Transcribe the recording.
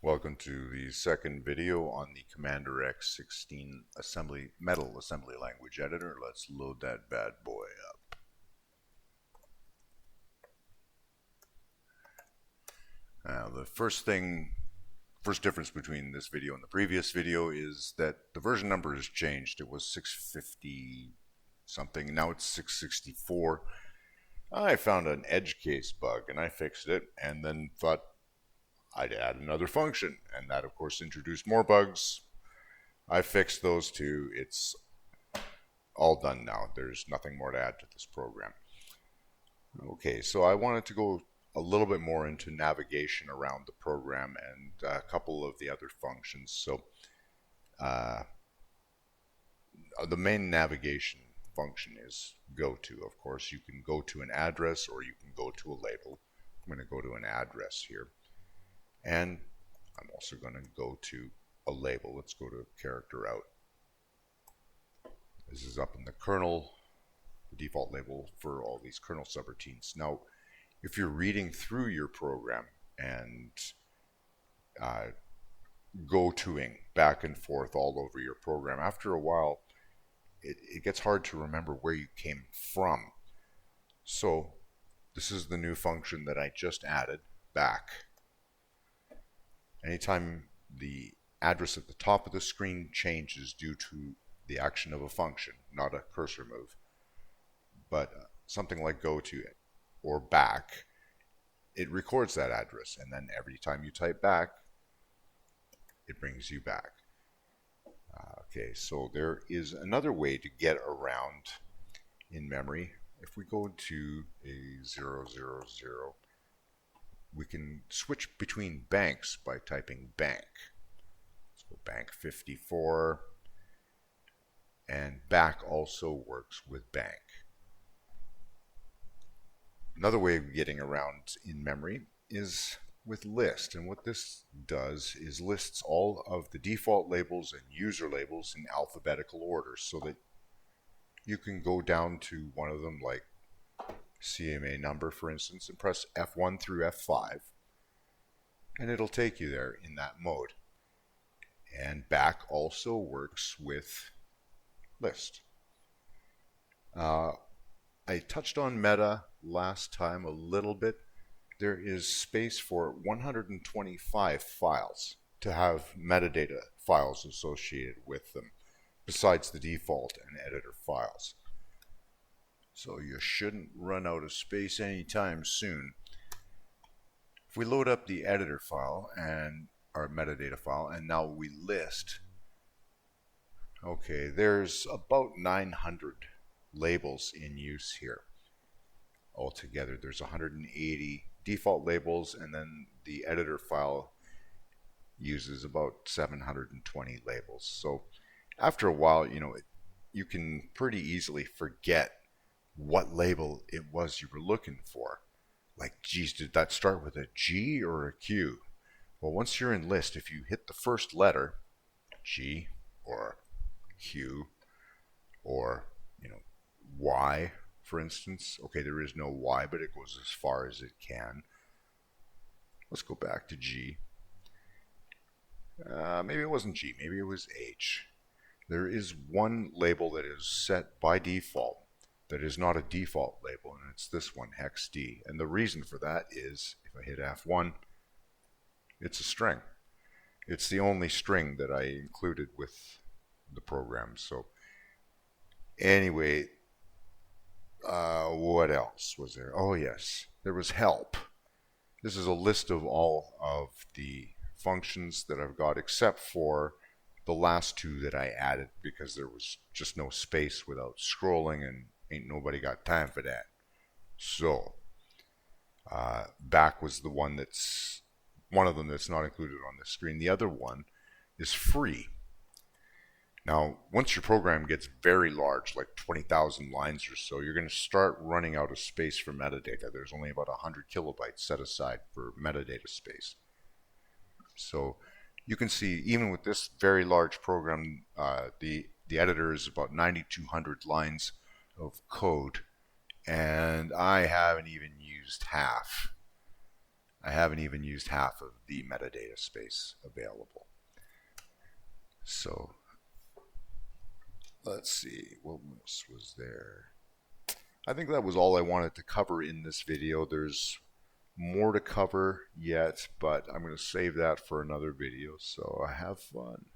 Welcome to the second video on the Commander X16 metal assembly language editor. Let's load that bad boy up. Now the first difference between this video and the previous video is that the version number has changed. It was 650 something, now it's 664. I found an edge case bug and I fixed it and then thought I'd add another function, and that of course introduced more bugs. I fixed those two. It's all done now. There's nothing more to add to this program. Okay, so I wanted to go a little bit more into navigation around the program and a couple of the other functions. So the main navigation function is go to. Of course, you can go to an address or you can go to a label. I'm going to go to an address here. And I'm also going to go to a label. Let's go to character out. This is up in the kernel, the default label for all these kernel subroutines. Now, if you're reading through your program and go-toing back and forth all over your program, after a while, it gets hard to remember where you came from. So this is the new function that I just added, back. Anytime the address at the top of the screen changes due to the action of a function, not a cursor move, but something like go to or back, it records that address, and then every time you type back, it brings you back. Okay, so there is another way to get around in memory. If we go to a 000, we can switch between banks by typing bank. Let's go bank 54, and back also works with bank. Another way of getting around in memory is with list, and what this does is lists all of the default labels and user labels in alphabetical order so that you can go down to one of them, like CMA number, for instance, and press F1 through F5, and it'll take you there in that mode. And back also works with list. I touched on meta last time a little bit. There is space for 125 files to have metadata files associated with them, besides the default and editor files. So you shouldn't run out of space anytime soon. If we load up the editor file and our metadata file, and now we list, okay, there's about 900 labels in use here. Altogether, there's 180 default labels, and then the editor file uses about 720 labels. So after a while, you can pretty easily forget what label it was you were looking for. Like, geez, did that start with a G or a Q? Well, once you're in list, if you hit the first letter, G or Q or Y, for instance. Okay, there is no Y, but it goes as far as it can. Let's go back to G. Maybe it wasn't G, maybe it was H. There is one label that is set by default that is not a default label, and it's this one, hex D. And the reason for that is, if I hit F1, it's a string. It's the only string that I included with the program. So anyway, what else was there? Oh yes, there was help. This is a list of all of the functions that I've got, except for the last two that I added because there was just no space without scrolling, and ain't nobody got time for that. So back was the one that's one of them that's not included on the screen. The other one is free. Now, once your program gets very large, like 20,000 lines or so, you're going to start running out of space for metadata. There's only about 100 kilobytes set aside for metadata space. So you can see, even with this very large program, the editor is about 9,200 lines of code, and I haven't even used half. I haven't even used half of the metadata space available. So let's see, what else was there? I think that was all I wanted to cover in this video. There's more to cover yet, but I'm going to save that for another video. So have fun.